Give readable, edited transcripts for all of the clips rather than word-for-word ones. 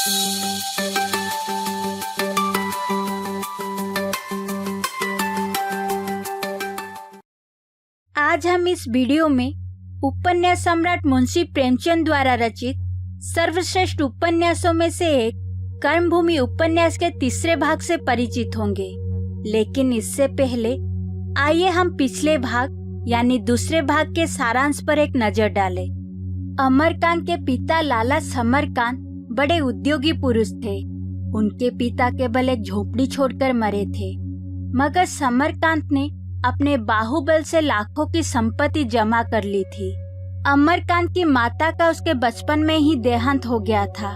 आज हम इस वीडियो में उपन्यास सम्राट मुंशी प्रेमचंद द्वारा रचित सर्वश्रेष्ठ उपन्यासों में से एक कर्मभूमि उपन्यास के तीसरे भाग से परिचित होंगे। लेकिन इससे पहले आइए हम पिछले भाग यानी दूसरे भाग के सारांश पर एक नजर डालें। अमरकांत के पिता लाला समरकांत बड़े उद्योगी पुरुष थे। उनके पिता केवल एक झोपड़ी छोड़कर मरे थे, मगर समरकांत ने अपने बाहुबल से लाखों की संपत्ति जमा कर ली थी। अमरकांत की माता का उसके बचपन में ही देहांत हो गया था।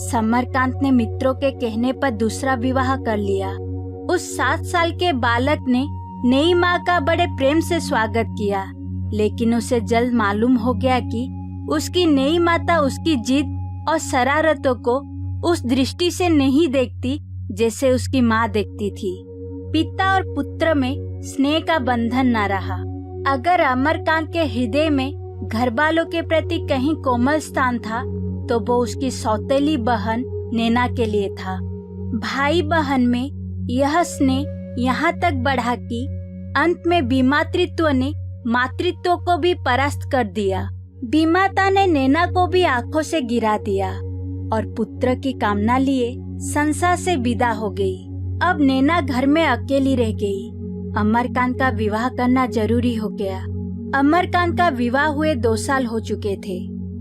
समरकांत ने मित्रों के कहने पर दूसरा विवाह कर लिया। उस 7 साल के बालक ने नई माँ का बड़े प्रेम से स्वागत किया, लेकिन उसे जल्द मालूम हो गया कि उसकी नई माता उसकी जिद और शरारतों को उस दृष्टि से नहीं देखती जैसे उसकी माँ देखती थी। पिता और पुत्र में स्नेह का बंधन न रहा। अगर अमरकांत के हृदय में घरवालों के प्रति कहीं कोमल स्थान था तो वो उसकी सौतेली बहन नैना के लिए था। भाई बहन में यह स्नेह यहाँ तक बढ़ा कि अंत में विमातृत्व ने मातृत्व को भी परास्त कर दिया। विमाता ने नैना को भी आंखों से गिरा दिया और पुत्र की कामना लिए संसार से विदा हो गई। अब नैना घर में अकेली रह गई। अमरकांत का विवाह करना जरूरी हो गया। अमरकांत का विवाह हुए 2 साल हो चुके थे,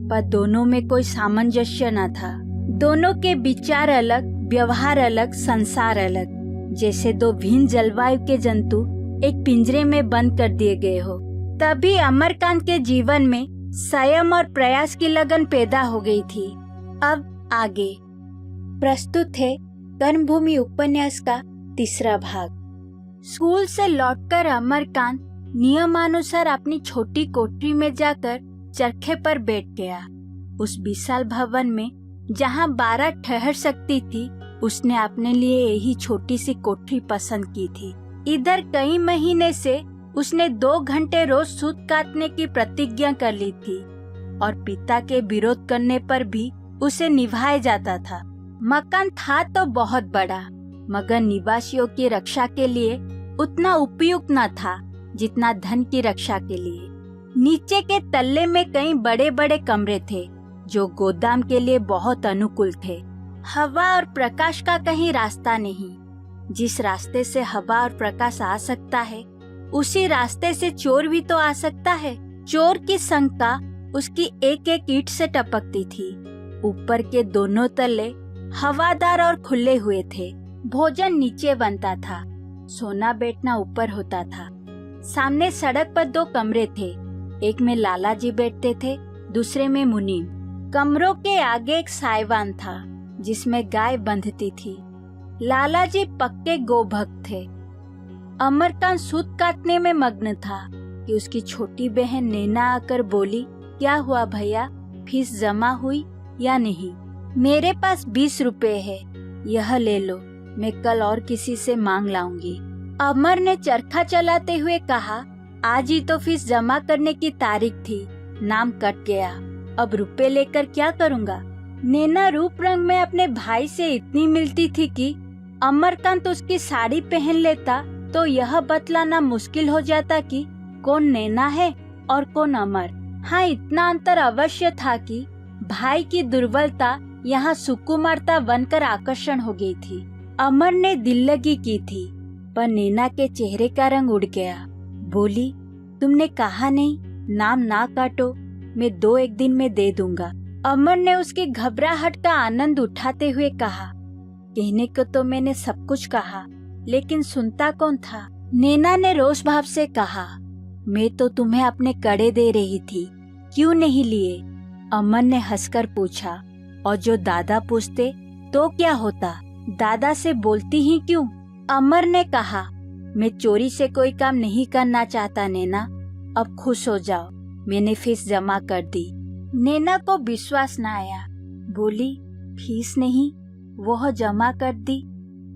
पर दोनों में कोई सामंजस्य न था। दोनों के विचार अलग, व्यवहार अलग, संसार अलग, जैसे 2 भिन्न जलवायु के जंतु एक पिंजरे में बंद कर दिए गए हो। तभी अमरकांत के जीवन में संयम और प्रयास की लगन पैदा हो गई थी। अब आगे प्रस्तुत है कर्मभूमि उपन्यास का तीसरा भाग। स्कूल से लौटकर अमरकांत नियमानुसार अपनी छोटी कोठरी में जाकर चरखे पर बैठ गया। उस विशाल भवन में जहां 12 ठहर सकती थी, उसने अपने लिए यही छोटी सी कोठरी पसंद की थी। इधर कई महीने से उसने 2 घंटे रोज सूत काटने की प्रतिज्ञा कर ली थी और पिता के विरोध करने पर भी उसे निभाया जाता था। मकान था तो बहुत बड़ा, मगर निवासियों की रक्षा के लिए उतना उपयुक्त न था जितना धन की रक्षा के लिए। नीचे के तल्ले में कई बड़े बड़े कमरे थे जो गोदाम के लिए बहुत अनुकूल थे। हवा और प्रकाश का कहीं रास्ता नहीं। जिस रास्ते से हवा और प्रकाश आ सकता है, उसी रास्ते से चोर भी तो आ सकता है। चोर की शंका उसकी एक एक ईंट से टपकती थी। ऊपर के दोनों तल्ले हवादार और खुले हुए थे। भोजन नीचे बनता था, सोना बैठना ऊपर होता था। सामने सड़क पर 2 कमरे थे। एक में लाला जी बैठते थे, दूसरे में मुनीम। कमरों के आगे एक साइवान था जिसमें गाय बंधती थी। लाला जी पक्के गोभक्त थे। अमरकांत सूत काटने में मग्न था कि उसकी छोटी बहन नैना आकर बोली, क्या हुआ भैया, फीस जमा हुई या नहीं? मेरे पास 20 रुपए है, यह ले लो, मैं कल और किसी से मांग लाऊंगी। अमर ने चरखा चलाते हुए कहा, आज ही तो फीस जमा करने की तारीख थी, नाम कट गया, अब रुपए लेकर क्या करूँगा? नैना रूप रंग में अपने भाई से इतनी मिलती थी कि अमरकांत उसकी साड़ी पहन लेता तो यह बतलाना मुश्किल हो जाता कि कौन नैना है और कौन अमर। हाँ, इतना अंतर अवश्य था कि भाई की दुर्बलता यहाँ सुकुमारता बनकर आकर्षण हो गई थी। अमर ने दिल लगी की थी, पर नैना के चेहरे का रंग उड़ गया। बोली, तुमने कहा नहीं, नाम ना काटो, मैं 2-1 दिन में दे दूंगा। अमर ने उसकी घबराहट का आनंद उठाते हुए कहा, कहने को तो मैंने सब कुछ कहा, लेकिन सुनता कौन था? नैना ने रोष भाव से कहा, मैं तो तुम्हें अपने कड़े दे रही थी, क्यों नहीं लिए? अमर ने हंसकर पूछा, और जो दादा पूछते तो क्या होता? दादा से बोलती ही क्यों? अमर ने कहा, मैं चोरी से कोई काम नहीं करना चाहता नैना, अब खुश हो जाओ, मैंने फीस जमा कर दी। नैना को विश्वास न आया। बोली, फीस नहीं, वह जमा कर दी?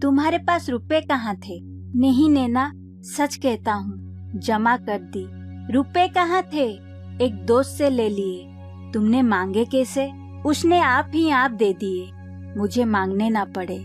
तुम्हारे पास रुपए कहाँ थे? नहीं नैना, सच कहता हूँ, जमा कर दी। रुपए कहाँ थे? एक दोस्त से ले लिए। तुमने मांगे कैसे? उसने आप ही आप दे दिए। मुझे मांगने ना पड़े।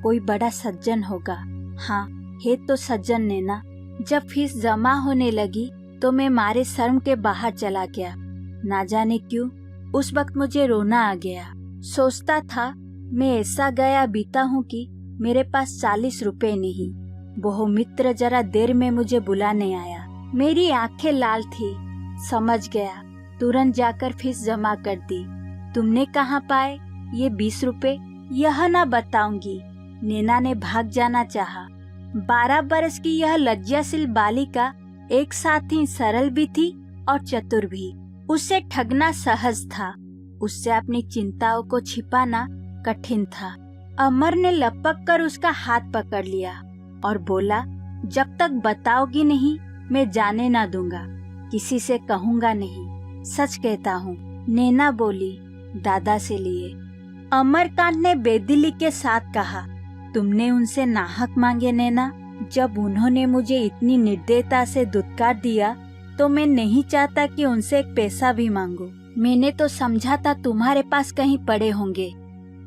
कोई बड़ा सज्जन होगा। हाँ, है तो सज्जन नैना। जब फीस जमा होने लगी तो मैं मारे शर्म के बाहर चला गया। ना जाने क्यों उस वक्त मुझे रोना आ गया। सोचता था मैं ऐसा गया बीता हूँ कि मेरे पास 40 रुपए नहीं। वो मित्र जरा देर में मुझे बुलाने आया। मेरी आंखें लाल थी। समझ गया, तुरंत जाकर फीस जमा कर दी। तुमने कहाँ पाए ये 20 रुपए? यह ना बताऊंगी। नैना ने भाग जाना चाहा। 12 बरस की यह लज्जाशील बालिका एक साथ ही सरल भी थी और चतुर भी। उसे ठगना सहज था, उससे अपनी चिंताओं को छिपाना कठिन था। अमर ने लपक कर उसका हाथ पकड़ लिया और बोला, जब तक बताओगी नहीं मैं जाने ना दूंगा। किसी से कहूंगा नहीं, सच कहता हूँ। नैना बोली, दादा से लिए। अमरकांत ने बेदिली के साथ कहा, तुमने उनसे नाहक मांगे नैना। जब उन्होंने मुझे इतनी निर्दयता से दुत्कार दिया तो मैं नहीं चाहता कि उनसे एक पैसा भी मांगू। मैंने तो समझा था तुम्हारे पास कहीं पड़े होंगे।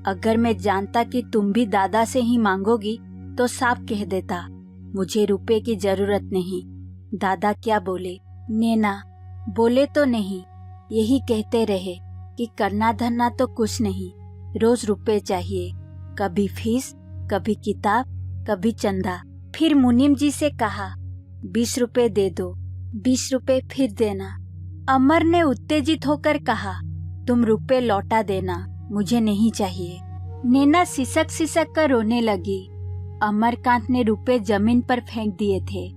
अगर मैं जानता कि तुम भी दादा से ही मांगोगी तो साफ कह देता, मुझे रुपए की जरूरत नहीं। दादा क्या बोले? नैना बोले तो नहीं, यही कहते रहे कि करना धरना तो कुछ नहीं, रोज रुपए चाहिए। कभी फीस, कभी किताब, कभी चंदा। फिर मुनीम जी से कहा, 20 रुपए दे दो, 20 रुपए फिर देना। अमर ने उत्तेजित होकर कहा, तुम रुपए लौटा देना, मुझे नहीं चाहिए। नैना सिसक सिसक कर रोने लगी। अमरकांत ने रुपए जमीन पर फेंक दिए थे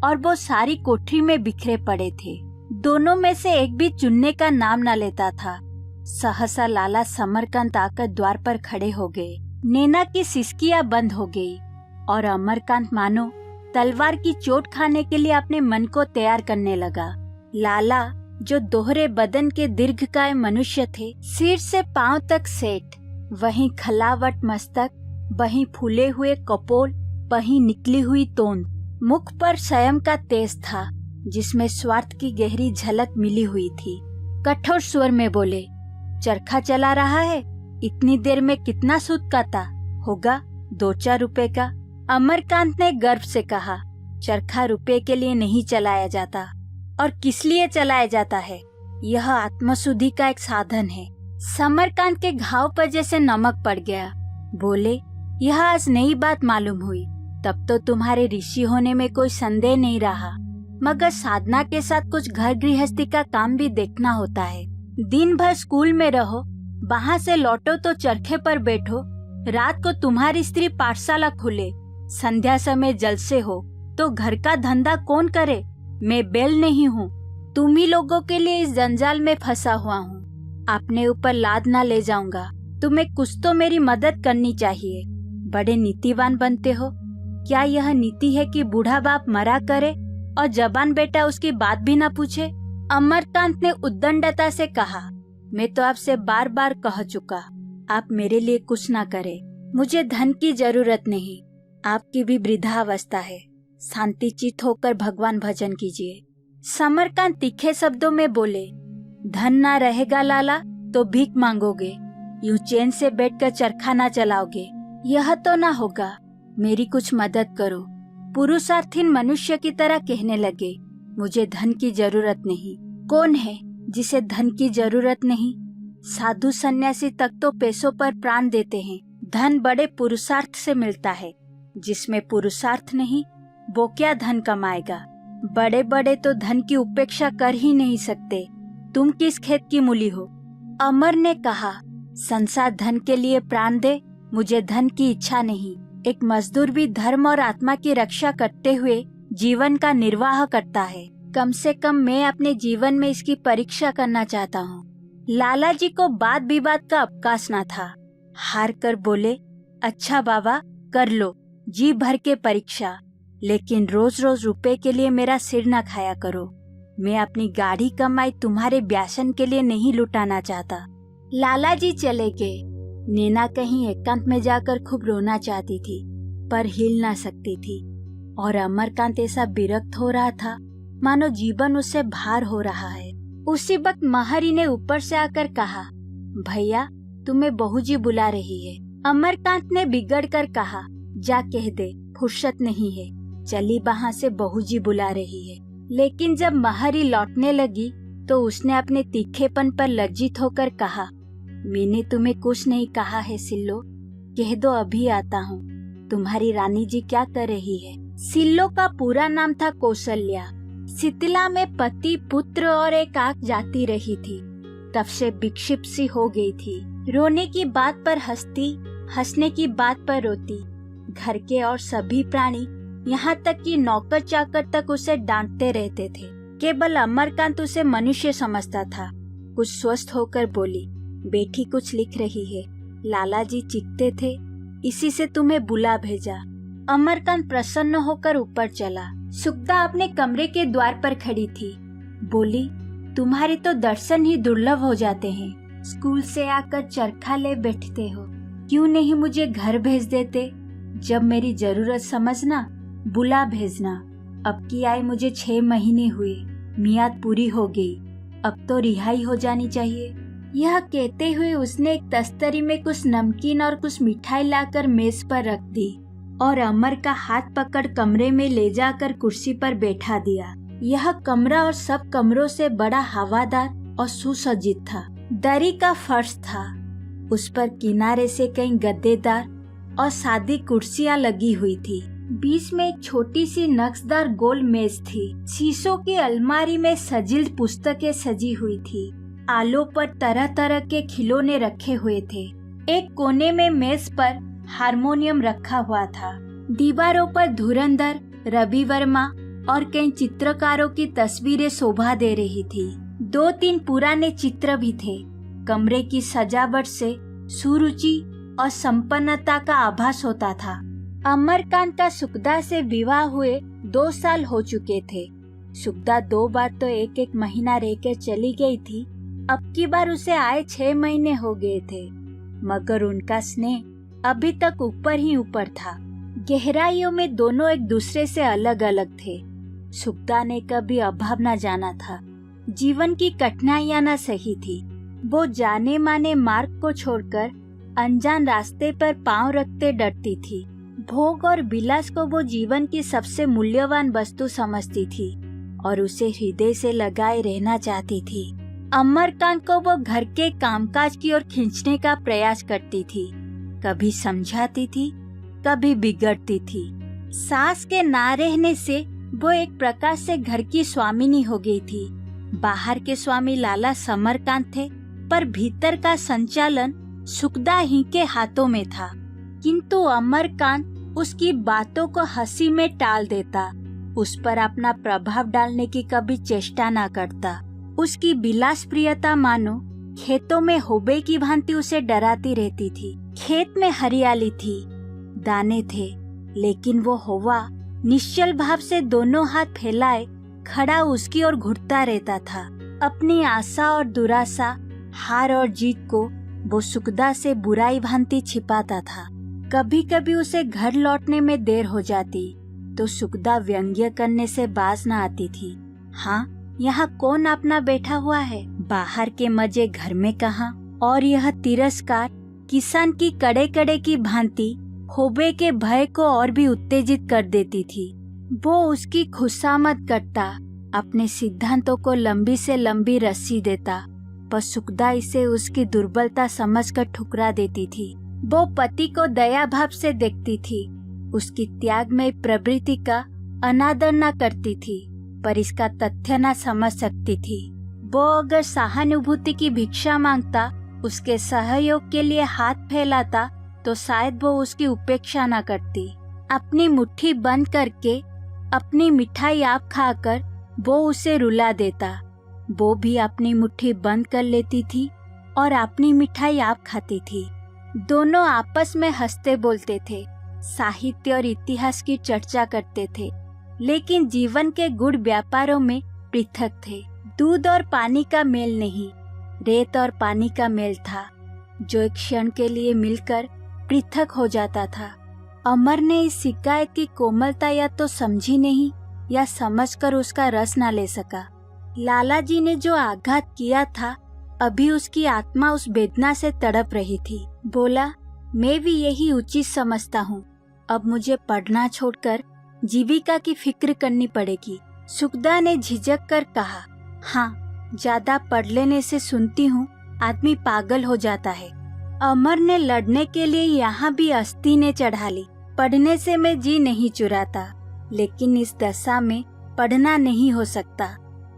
और वो सारी कोठरी में बिखरे पड़े थे। दोनों में से एक भी चुनने का नाम न लेता था। सहसा लाला समरकांत आकर द्वार पर खड़े हो गए। नैना की सिसकियां बंद हो गई और अमरकांत मानो तलवार की चोट खाने के लिए अपने मन को तैयार करने लगा। लाला, जो दोहरे बदन के दीर्घकाय मनुष्य थे, सिर से पांव तक सेठ, वहीं खलावट मस्तक, वहीं फूले हुए कपोल, वहीं निकली हुई तोंद, मुख पर संयम का तेज था जिसमें स्वार्थ की गहरी झलक मिली हुई थी। कठोर स्वर में बोले, चरखा चला रहा है? इतनी देर में कितना सूद काटा होगा? 2-4 रुपए का। अमरकांत ने गर्व से कहा, चरखा रुपए के लिए नहीं चलाया जाता। और किस लिए चलाया जाता है? यह आत्मशुद्धि का एक साधन है। समरकांत के घाव पर जैसे नमक पड़ गया। बोले, यह आज नई बात मालूम हुई। तब तो तुम्हारे ऋषि होने में कोई संदेह नहीं रहा, मगर साधना के साथ कुछ घर गृहस्थी का काम भी देखना होता है। दिन भर स्कूल में रहो, वहाँ से लौटो तो चरखे पर बैठो, रात को तुम्हारी स्त्री पाठशाला खुले, संध्या समय जलसे हो, तो घर का धंधा कौन करे? मैं बैल नहीं हूँ। तुम ही लोगों के लिए इस जंजाल में फंसा हुआ हूँ। अपने ऊपर लाद ना ले जाऊंगा। तुम्हें कुछ तो मेरी मदद करनी चाहिए। बड़े नीतिवान बनते हो। क्या यह नीति है कि बूढ़ा बाप मरा करे और जवान बेटा उसकी बात भी ना पूछे? अमरकांत ने उद्दंडता से कहा, मैं तो आपसे बार बार कह चुका, आप मेरे लिए कुछ ना करे। मुझे धन की जरूरत नहीं। आपकी भी वृद्धावस्था है। शांति चित होकर भगवान भजन कीजिए। समरकांत तीखे शब्दों में बोले, धन ना रहेगा लाला तो भीख मांगोगे, यूं चैन से बैठकर चरखा ना चलाओगे। यह तो ना होगा। मेरी कुछ मदद करो। पुरुषार्थहीन मनुष्य की तरह कहने लगे, मुझे धन की जरूरत नहीं। कौन है जिसे धन की जरूरत नहीं? साधु सन्यासी तक तो पैसों पर प्राण देते हैं। धन बड़े पुरुषार्थ से मिलता है। जिसमें पुरुषार्थ नहीं वो क्या धन कमाएगा? बड़े बड़े तो धन की उपेक्षा कर ही नहीं सकते। तुम किस खेत की मूली हो? अमर ने कहा, संसार धन के लिए प्राण दे, मुझे धन की इच्छा नहीं। एक मजदूर भी धर्म और आत्मा की रक्षा करते हुए जीवन का निर्वाह करता है। कम से कम मैं अपने जीवन में इसकी परीक्षा करना चाहता हूँ। लाला जी को वाद विवाद का अवकाश न था। हार कर बोले, अच्छा बाबा, कर लो जी भर के परीक्षा, लेकिन रोज रोज रुपए के लिए मेरा सिर न खाया करो। मैं अपनी गाढ़ी कमाई तुम्हारे ब्यासन के लिए नहीं लुटाना चाहता। लाला जी चले गए। नैना कहीं एकांत में जाकर खूब रोना चाहती थी, पर हिल ना सकती थी। और अमरकांत ऐसा विरक्त हो रहा था मानो जीवन उससे भार हो रहा है। उसी वक्त महरी ने ऊपर से आकर कहा, भैया तुम्हें बहू जी बुला रही है। अमरकांत ने बिगड़ कर कहा, जा कह दे फुर्सत नहीं है, चली वहाँ से बहूजी बुला रही है। लेकिन जब महरी लौटने लगी तो उसने अपने तीखेपन पर लज्जित होकर कहा, मैंने तुम्हें कुछ नहीं कहा है सिल्लो, कह दो अभी आता हूँ। तुम्हारी रानी जी क्या कर रही है? सिल्लो का पूरा नाम था कौशल्या। शीतला में पति, पुत्र और एक आंख जाती रही थी। तब से विक्षिप्त सी हो गई थी। रोने की बात पर हंसती, हंसने की बात पर रोती। घर के और सभी प्राणी, यहाँ तक कि नौकर चाकर तक उसे डांटते रहते थे। केवल अमरकांत उसे मनुष्य समझता था। कुछ स्वस्थ होकर बोली, बेटी कुछ लिख रही है, लाला जी चीखते थे, इसी से तुम्हें बुला भेजा। अमरकांत प्रसन्न होकर ऊपर चला। सुखदा अपने कमरे के द्वार पर खड़ी थी। बोली, तुम्हारे तो दर्शन ही दुर्लभ हो जाते हैं। स्कूल से आकर चरखा ले बैठते हो, क्यों नहीं मुझे घर भेज देते? जब मेरी जरूरत समझना बुला भेजना। अब की आए मुझे 6 महीने हुए, मियाद पूरी हो गई, अब तो रिहाई हो जानी चाहिए। यह कहते हुए उसने एक तस्तरी में कुछ नमकीन और कुछ मिठाई लाकर मेज पर रख दी और अमर का हाथ पकड़ कमरे में ले जाकर कुर्सी पर बैठा दिया। यह कमरा और सब कमरों से बड़ा हवादार और सुसज्जित था। दरी का फर्श था, उस पर किनारे से कई गद्देदार और सादी कुर्सियां लगी हुई थी। बीच में एक छोटी सी नक्शदार गोल मेज थी। शीशों की अलमारी में सजील पुस्तकें सजी हुई थी। आलों पर तरह तरह के खिलौने रखे हुए थे। एक कोने में मेज पर हारमोनियम रखा हुआ था। दीवारों पर धुरंधर, रवि वर्मा और कई चित्रकारों की तस्वीरें शोभा दे रही थी। 2-3 पुराने चित्र भी थे। कमरे की सजावट से सुरुचि और संपन्नता का आभास होता था। अमरकांत का सुखदा से विवाह हुए 2 साल हो चुके थे। सुखदा 2 बार तो 1-1 महीना रहकर चली गई थी। अब की बार उसे आए 6 महीने हो गए थे, मगर उनका स्नेह अभी तक ऊपर ही ऊपर था। गहराइयों में दोनों एक दूसरे से अलग अलग थे। सुखदा ने कभी अभाव न जाना था, जीवन की कठिनाइयां न सही थी। वो जाने माने मार्ग को छोड़कर अनजान रास्ते पर पांव रखते डरती थी। भोग और विलास को वो जीवन की सबसे मूल्यवान वस्तु समझती थी और उसे हृदय से लगाए रहना चाहती थी। अमरकांत को वो घर के कामकाज की ओर खींचने का प्रयास करती थी। कभी समझाती थी, कभी बिगड़ती थी। सास के ना रहने से वो एक प्रकार से घर की स्वामिनी हो गई थी। बाहर के स्वामी लाला समरकांत थे, पर भीतर का संचालन सुखदा ही के हाथों में था। किंतु अमरकांत उसकी बातों को हंसी में टाल देता, उस पर अपना प्रभाव डालने की कभी चेष्टा न करता। उसकी विलास प्रियता मानो खेतों में होबे की भांति उसे डराती रहती थी। खेत में हरियाली थी, दाने थे, लेकिन वो होवा निश्चल भाव से दोनों हाथ फैलाए खड़ा उसकी ओर घुरता रहता था। अपनी आशा और दुराशा, हार और जीत को वो सुखदा से बुराई भांति छिपाता था। कभी कभी उसे घर लौटने में देर हो जाती तो सुखदा व्यंग्य करने से बाज न आती थी। हाँ, यहाँ कौन अपना बैठा हुआ है, बाहर के मजे घर में कहाँ। और यह तिरस्कार किसान की कड़े कड़े की भांति होबे के भय को और भी उत्तेजित कर देती थी। वो उसकी खुशामद करता, अपने सिद्धांतों को लंबी से लंबी रस्सी देता, पर सुखदा इसे उसकी दुर्बलता समझकर ठुकरा देती थी। वो पति को दया भाव से देखती थी, उसकी त्यागमय प्रवृत्ति का अनादर न करती थी, पर इसका तथ्य न समझ सकती थी। वो अगर सहानुभूति की भिक्षा मांगता, उसके सहयोग के लिए हाथ फैलाता, तो शायद वो उसकी उपेक्षा न करती। अपनी मुट्ठी बंद करके अपनी मिठाई आप खाकर वो उसे रुला देता। वो भी अपनी मुट्ठी बंद कर लेती थी और अपनी मिठाई आप खाती थी। दोनों आपस में हंसते बोलते थे, साहित्य और इतिहास की चर्चा करते थे, लेकिन जीवन के गुड़ व्यापारों में पृथक थे। दूध और पानी का मेल नहीं, रेत और पानी का मेल था, जो एक क्षण के लिए मिलकर पृथक हो जाता था। अमर ने इस शिकायत की कोमलता या तो समझी नहीं या समझकर उसका रस न ले सका। लाला जी ने जो आघात किया था, अभी उसकी आत्मा उस वेदना से तड़प रही थी। बोला, मैं भी यही उचित समझता हूँ। अब मुझे पढ़ना छोड़कर जीविका की फिक्र करनी पड़ेगी। सुखदा ने झिझक कर कहा, हाँ, ज्यादा पढ़ लेने से सुनती हूँ आदमी पागल हो जाता है। अमर ने लड़ने के लिए यहाँ भी अस्तीनें चढ़ा ली। पढ़ने से मैं जी नहीं चुराता, लेकिन इस दशा में पढ़ना नहीं हो सकता।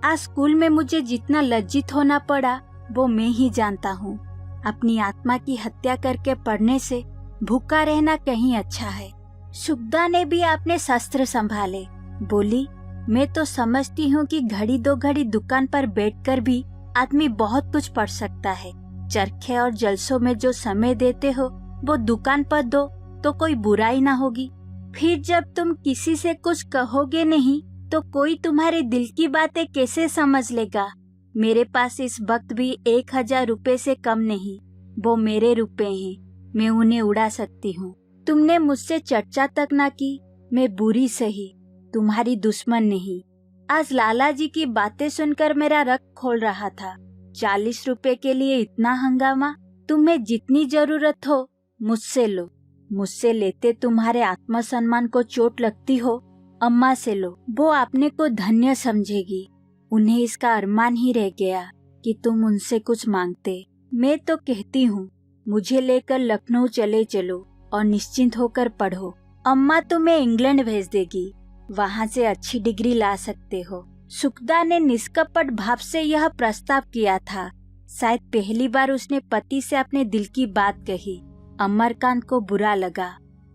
आज स्कूल में मुझे जितना लज्जित होना पड़ा वो मैं ही जानता हूँ। अपनी आत्मा की हत्या करके पढ़ने से भूखा रहना कहीं अच्छा है। सुखदा ने भी अपने शस्त्र संभाले। बोली, मैं तो समझती हूँ कि घड़ी दो घड़ी दुकान पर बैठकर भी आदमी बहुत कुछ पढ़ सकता है। चरखे और जलसों में जो समय देते हो वो दुकान पर दो तो कोई बुराई ना होगी। फिर जब तुम किसी से कुछ कहोगे नहीं तो कोई तुम्हारे दिल की बातें कैसे समझ लेगा। मेरे पास इस वक्त भी 1000 रुपए से कम नहीं। वो मेरे रुपए हैं, मैं उन्हें उड़ा सकती हूँ। तुमने मुझसे चर्चा तक ना की। मैं बुरी सही, तुम्हारी दुश्मन नहीं। आज लाला जी की बातें सुनकर मेरा रक्त खोल रहा था। 40 रुपए के लिए इतना हंगामा। तुम्हें जितनी जरूरत हो मुझसे लो। मुझसे लेते तुम्हारे आत्मसम्मान को चोट लगती हो, अम्मा से लो, वो अपने को धन्य समझेगी। उन्हें इसका अरमान ही रह गया कि तुम उनसे कुछ मांगते। मैं तो कहती हूँ मुझे लेकर लखनऊ चले चलो और निश्चिंत होकर पढ़ो। अम्मा तुम्हें इंग्लैंड भेज देगी, वहाँ से अच्छी डिग्री ला सकते हो। सुखदा ने निष्कपट भाव से यह प्रस्ताव किया था। शायद पहली बार उसने पति से अपने दिल की बात कही। अमरकांत को बुरा लगा।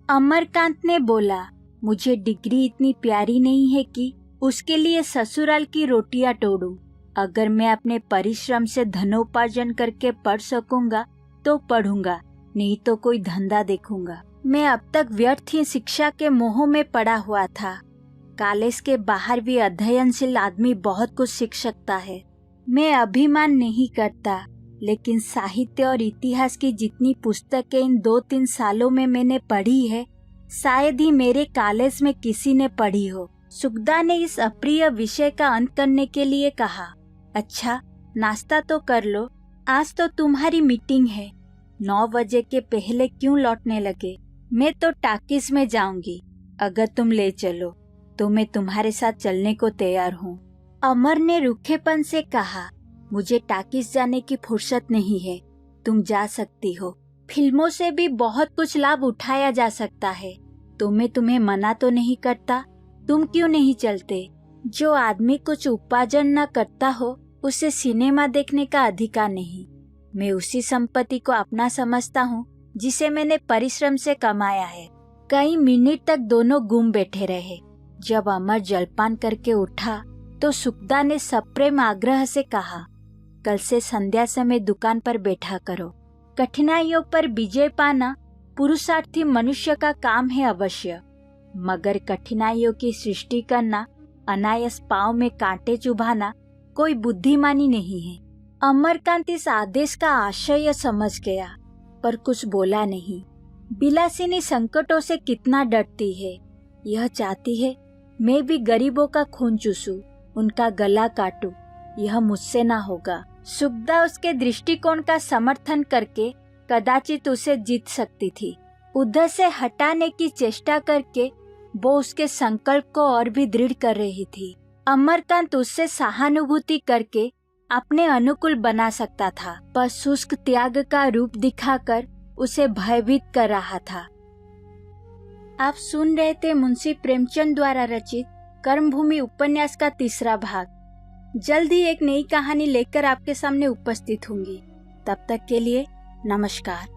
अमरकांत ने बोला, मुझे डिग्री इतनी प्यारी नहीं है कि उसके लिए ससुराल की रोटियां तोड़ूं। अगर मैं अपने परिश्रम से धनोपार्जन करके पढ़ सकूंगा तो पढ़ूंगा, नहीं तो कोई धंधा देखूंगा। मैं अब तक व्यर्थ ही शिक्षा के मोह में पड़ा हुआ था। कॉलेज के बाहर भी अध्ययनशील आदमी बहुत कुछ सीख सकता है। मैं अभिमान नहीं करता, लेकिन साहित्य और इतिहास की जितनी पुस्तकें इन 2-3 सालों में मैंने पढ़ी है, शायद ही मेरे कॉलेज में किसी ने पढ़ी हो। सुखदा ने इस अप्रिय विषय का अंत करने के लिए कहा, अच्छा, नाश्ता तो कर लो, आज तो तुम्हारी मीटिंग है। 9 बजे के पहले क्यों लौटने लगे? मैं तो टाकिस में जाऊंगी। अगर तुम ले चलो तो मैं तुम्हारे साथ चलने को तैयार हूँ। अमर ने रूखेपन से कहा, मुझे टाकिस जाने की फुर्सत नहीं है, तुम जा सकती हो। फिल्मों से भी बहुत कुछ लाभ उठाया जा सकता है, तो मैं तुम्हें मना तो नहीं करता। तुम क्यों नहीं चलते? जो आदमी कुछ उपार्जन न करता हो उसे सिनेमा देखने का अधिकार नहीं। मैं उसी संपत्ति को अपना समझता हूँ जिसे मैंने परिश्रम से कमाया है। कई मिनट तक दोनों गुम बैठे रहे। जब अमर जलपान करके उठा तो सुखदा ने सप्रेम आग्रह से कहा, कल से संध्या समय दुकान पर बैठा करो। कठिनाइयों पर विजय पाना पुरुषार्थी मनुष्य का काम है अवश्य, मगर कठिनाइयों की सृष्टि करना, अनायास पाँव में कांटे चुभाना कोई बुद्धिमानी नहीं है। अमरकांत इस आदेश का आशय समझ गया, पर कुछ बोला नहीं। बिलासिनी संकटों से कितना डरती है। यह चाहती है मैं भी गरीबों का खून चूसूं, उनका गला काटूं। यह मुझसे ना होगा। सुखदा उसके दृष्टिकोण का समर्थन करके कदाचित उसे जीत सकती थी। उधर से हटाने की चेष्टा करके वो उसके संकल्प को और भी दृढ़ कर रही थी। अमरकांत उससे सहानुभूति करके अपने अनुकूल बना सकता था, पर शुष्क त्याग का रूप दिखाकर उसे भयभीत कर रहा था। आप सुन रहे थे मुंशी प्रेमचंद द्वारा रचित कर्मभूमि उपन्यास का 3रा भाग। जल्द ही एक नई कहानी लेकर आपके सामने उपस्थित होंगी। तब तक के लिए नमस्कार।